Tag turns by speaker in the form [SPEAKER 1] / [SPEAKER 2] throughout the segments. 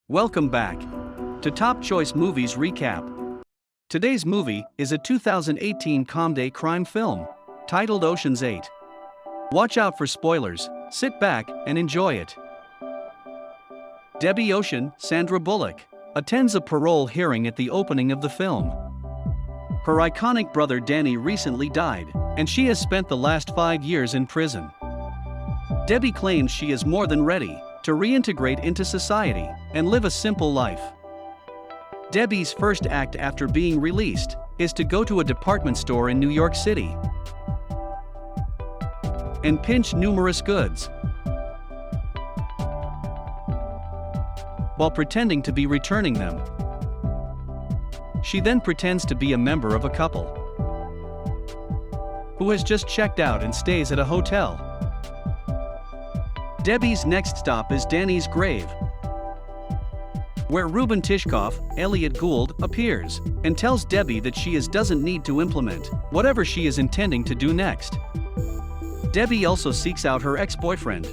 [SPEAKER 1] Welcome back to Top Choice Movies Recap. Today's movie is a 2018 comedy crime film titled Ocean's 8. Watch out for spoilers, sit back and enjoy it. Debbie Ocean, Sandra Bullock, attends a parole hearing at the opening of the film. Her iconic brother Danny recently died, and she has spent the last 5 years in prison. Debbie claims she is more than ready to reintegrate into society and live a simple life. Debbie's first act after being released is to go to a department store in New York City and pinch numerous goods while pretending to be returning them. She then pretends to be a member of a couple who has just checked out and stays at a hotel. Debbie's next stop is Danny's grave, where Ruben Tishkoff, Elliot Gould, appears and tells Debbie that she doesn't need to implement whatever she is intending to do next. Debbie also seeks out her ex-boyfriend,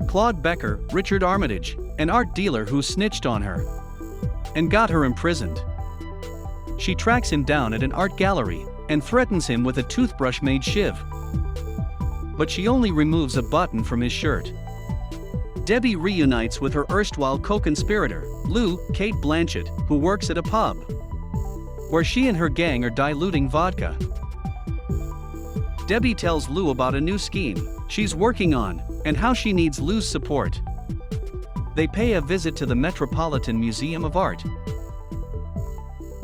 [SPEAKER 1] Claude Becker, Richard Armitage, an art dealer who snitched on her and got her imprisoned. She tracks him down at an art gallery and threatens him with a toothbrush-made shiv, but she only removes a button from his shirt. Debbie reunites with her erstwhile co-conspirator, Lou, Kate Blanchett, who works at a pub, where she and her gang are diluting vodka. Debbie tells Lou about a new scheme she's working on and how she needs Lou's support. They pay a visit to the Metropolitan Museum of Art,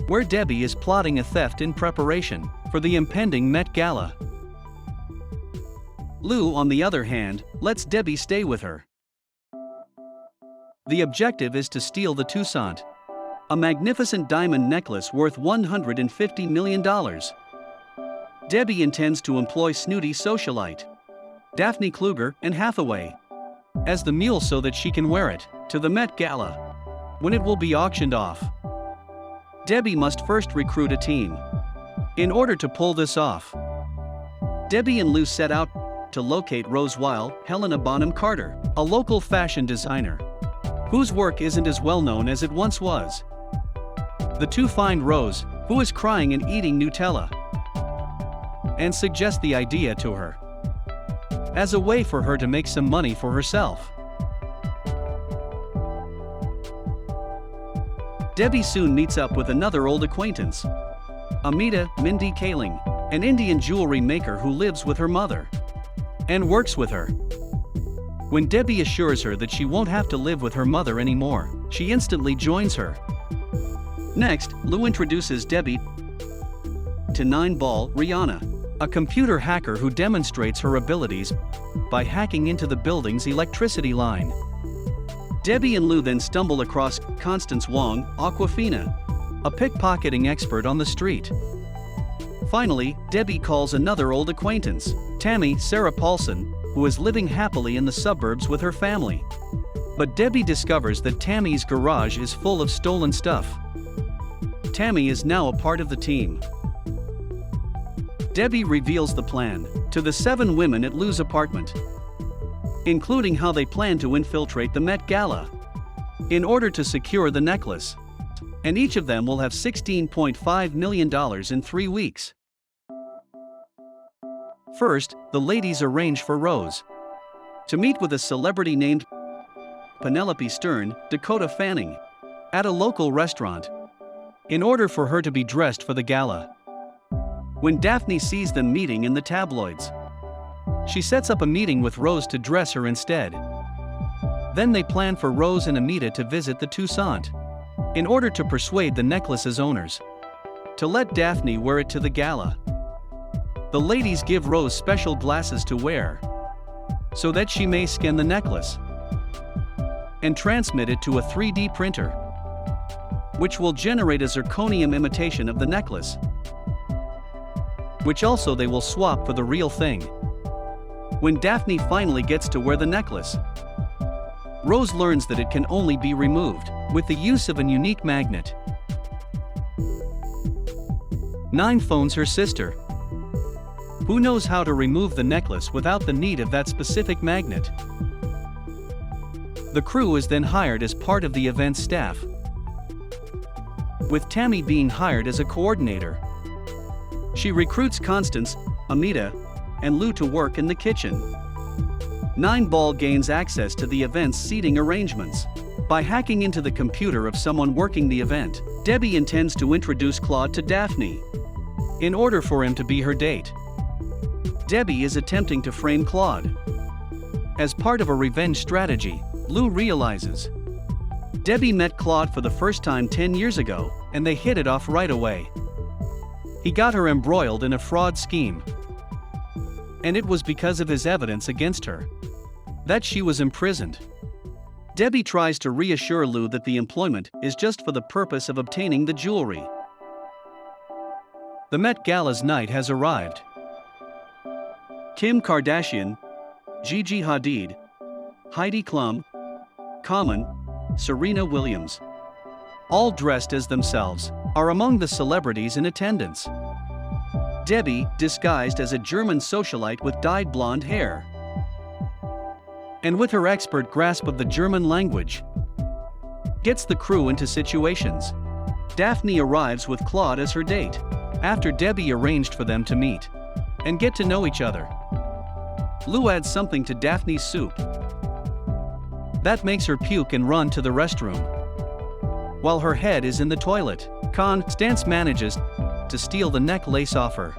[SPEAKER 1] where Debbie is plotting a theft in preparation for the impending Met Gala. Lou, on the other hand, lets Debbie stay with her. The objective is to steal the Toussaint, a magnificent diamond necklace worth $150 million. Debbie intends to employ snooty socialite Daphne Kluger and Hathaway as the mule so that she can wear it to the Met Gala, when it will be auctioned off. Debbie must first recruit a team. In order to pull this off, Debbie and Lou set out to locate Rose Weil, Helena Bonham Carter, a local fashion designer whose work isn't as well known as it once was. The two find Rose, who is crying and eating Nutella, and suggest the idea to her as a way for her to make some money for herself. Debbie soon meets up with another old acquaintance, Amita, Mindy Kaling, an Indian jewelry maker who lives with her mother and works with her. When Debbie assures her that she won't have to live with her mother anymore, she instantly joins her. Next, Lou introduces Debbie to 9-Ball Rihanna, a computer hacker who demonstrates her abilities by hacking into the building's electricity line. Debbie and Lou then stumble across Constance Wong, Aquafina, a pickpocketing expert on the street. Finally, Debbie calls another old acquaintance, Tammy, Sarah Paulson, who is living happily in the suburbs with her family. But Debbie discovers that Tammy's garage is full of stolen stuff. Tammy is now a part of the team. Debbie reveals the plan to the 7 women at Lou's apartment, including how they plan to infiltrate the Met Gala in order to secure the necklace, and each of them will have $16.5 million in 3 weeks. First, the ladies arrange for Rose to meet with a celebrity named Penelope Stern, Dakota Fanning, at a local restaurant, in order for her to be dressed for the gala. When Daphne sees them meeting in the tabloids, she sets up a meeting with Rose to dress her instead. Then they plan for Rose and Amita to visit the Toussaint, in order to persuade the necklace's owners to let Daphne wear it to the gala. The ladies give Rose special glasses to wear so that she may scan the necklace and transmit it to a 3D printer, which will generate a zirconium imitation of the necklace, which also they will swap for the real thing. When Daphne finally gets to wear the necklace, Rose learns that it can only be removed with the use of a unique magnet. 9 phones her sister, who knows how to remove the necklace without the need of that specific magnet. The crew is then hired as part of the event's staff, with Tammy being hired as a coordinator. She recruits Constance, Amita, and Lou to work in the kitchen. 9 gains access to the event's seating arrangements. By hacking into the computer of someone working the event, Debbie intends to introduce Claude to Daphne, in order for him to be her date. Debbie is attempting to frame Claude. As part of a revenge strategy, Lou realizes Debbie met Claude for the first time 10 years ago, and they hit it off right away. He got her embroiled in a fraud scheme, and it was because of his evidence against her that she was imprisoned. Debbie tries to reassure Lou that the employment is just for the purpose of obtaining the jewelry. The Met Gala's night has arrived. Kim Kardashian, Gigi Hadid, Heidi Klum, Common, Serena Williams, all dressed as themselves, are among the celebrities in attendance. Debbie, disguised as a German socialite with dyed blonde hair, and with her expert grasp of the German language, gets the crew into situations. Daphne arrives with Claude as her date, after Debbie arranged for them to meet and get to know each other. Lou adds something to Daphne's soup that makes her puke and run to the restroom. While her head is in the toilet, Constance manages to steal the necklace off her.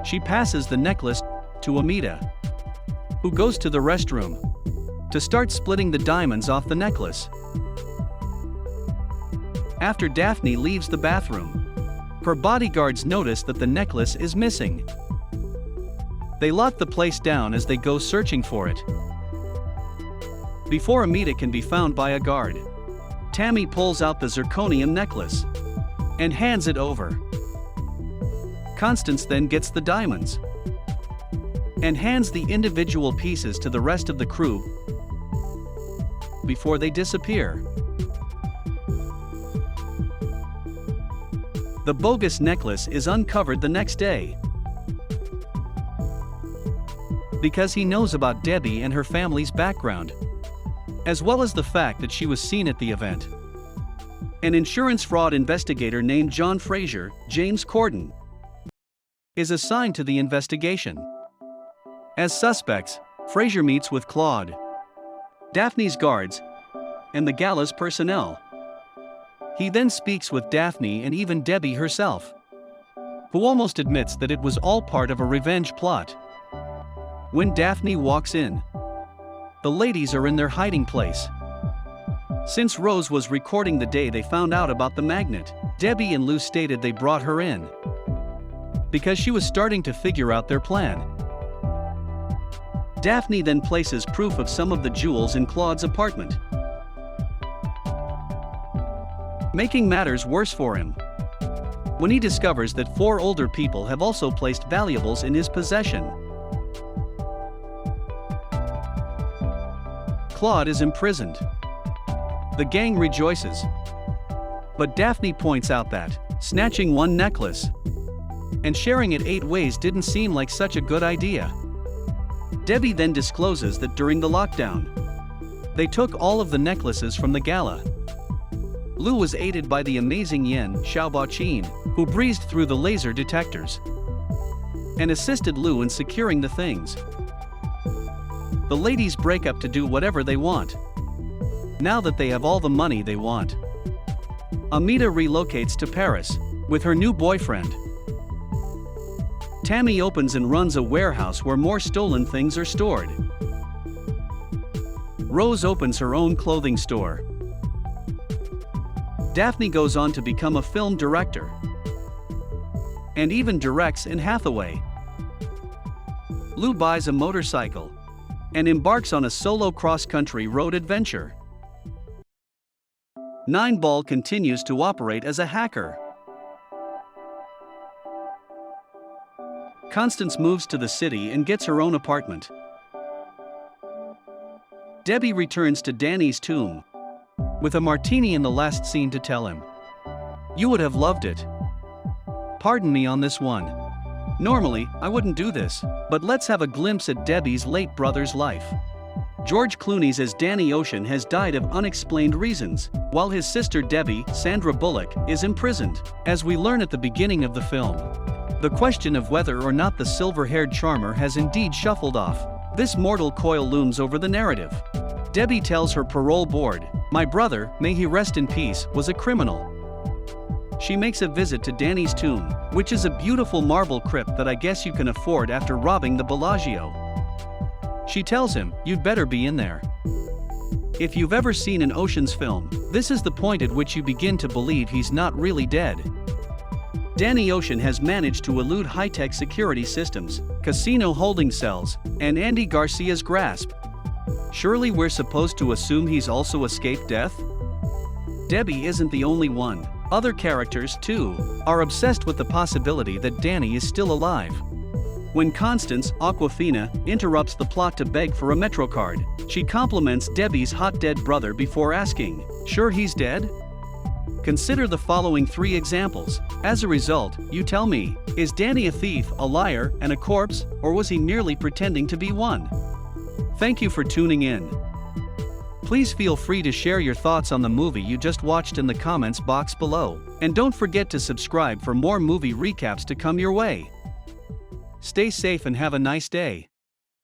[SPEAKER 1] She passes the necklace to Amita, who goes to the restroom to start splitting the diamonds off the necklace. After Daphne leaves the bathroom, her bodyguards notice that the necklace is missing. They lock the place down as they go searching for it. Before Amita can be found by a guard, Tammy pulls out the zirconium necklace and hands it over. Constance then gets the diamonds and hands the individual pieces to the rest of the crew before they disappear. The bogus necklace is uncovered the next day because he knows about Debbie and her family's background, as well as the fact that she was seen at the event. An insurance fraud investigator named John Fraser, James Corden, is assigned to the investigation. As suspects, Fraser meets with Claude, Daphne's guards, and the gala's personnel. He then speaks with Daphne and even Debbie herself, who almost admits that it was all part of a revenge plot. When Daphne walks in, the ladies are in their hiding place. Since Rose was recording the day they found out about the magnet, Debbie and Lou stated they brought her in because she was starting to figure out their plan. Daphne then places proof of some of the jewels in Claude's apartment, making matters worse for him when he discovers that 4 older people have also placed valuables in his possession. Claude is imprisoned. The gang rejoices, but Daphne points out that snatching one necklace and sharing it 8 ways didn't seem like such a good idea. Debbie then discloses that during the lockdown, they took all of the necklaces from the gala. Lou was aided by the amazing Yen Xiaobo, who breezed through the laser detectors and assisted Lou in securing the things. The ladies break up to do whatever they want, now that they have all the money they want. Amita relocates to Paris with her new boyfriend. Tammy opens and runs a warehouse where more stolen things are stored. Rose opens her own clothing store. Daphne goes on to become a film director and even directs in Hathaway. Lou buys a motorcycle and embarks on a solo cross-country road adventure. 9 continues to operate as a hacker. Constance moves to the city and gets her own apartment. Debbie returns to Danny's tomb with a martini in the last scene to tell him, "You would have loved it. Pardon me on this one. Normally, I wouldn't do this, but let's have a glimpse at Debbie's late brother's life." George Clooney's as Danny Ocean has died of unexplained reasons, while his sister Debbie, Sandra Bullock, is imprisoned, as we learn at the beginning of the film. The question of whether or not the silver-haired charmer has indeed shuffled off this mortal coil looms over the narrative. Debbie tells her parole board, "My brother, may he rest in peace, was a criminal." She makes a visit to Danny's tomb, which is a beautiful marble crypt that I guess you can afford after robbing the Bellagio. She tells him, "You'd better be in there." If you've ever seen an Ocean's film, this is the point at which you begin to believe he's not really dead. Danny Ocean has managed to elude high-tech security systems, casino holding cells, and Andy Garcia's grasp. Surely we're supposed to assume he's also escaped death? Debbie isn't the only one. Other characters, too, are obsessed with the possibility that Danny is still alive. When Constance, Aquafina, interrupts the plot to beg for a MetroCard, she compliments Debbie's hot dead brother before asking, "Sure he's dead?" Consider the following 3 examples. As a result, you tell me, is Danny a thief, a liar, and a corpse, or was he merely pretending to be one? Thank you for tuning in. Please feel free to share your thoughts on the movie you just watched in the comments box below, and don't forget to subscribe for more movie recaps to come your way. Stay safe and have a nice day.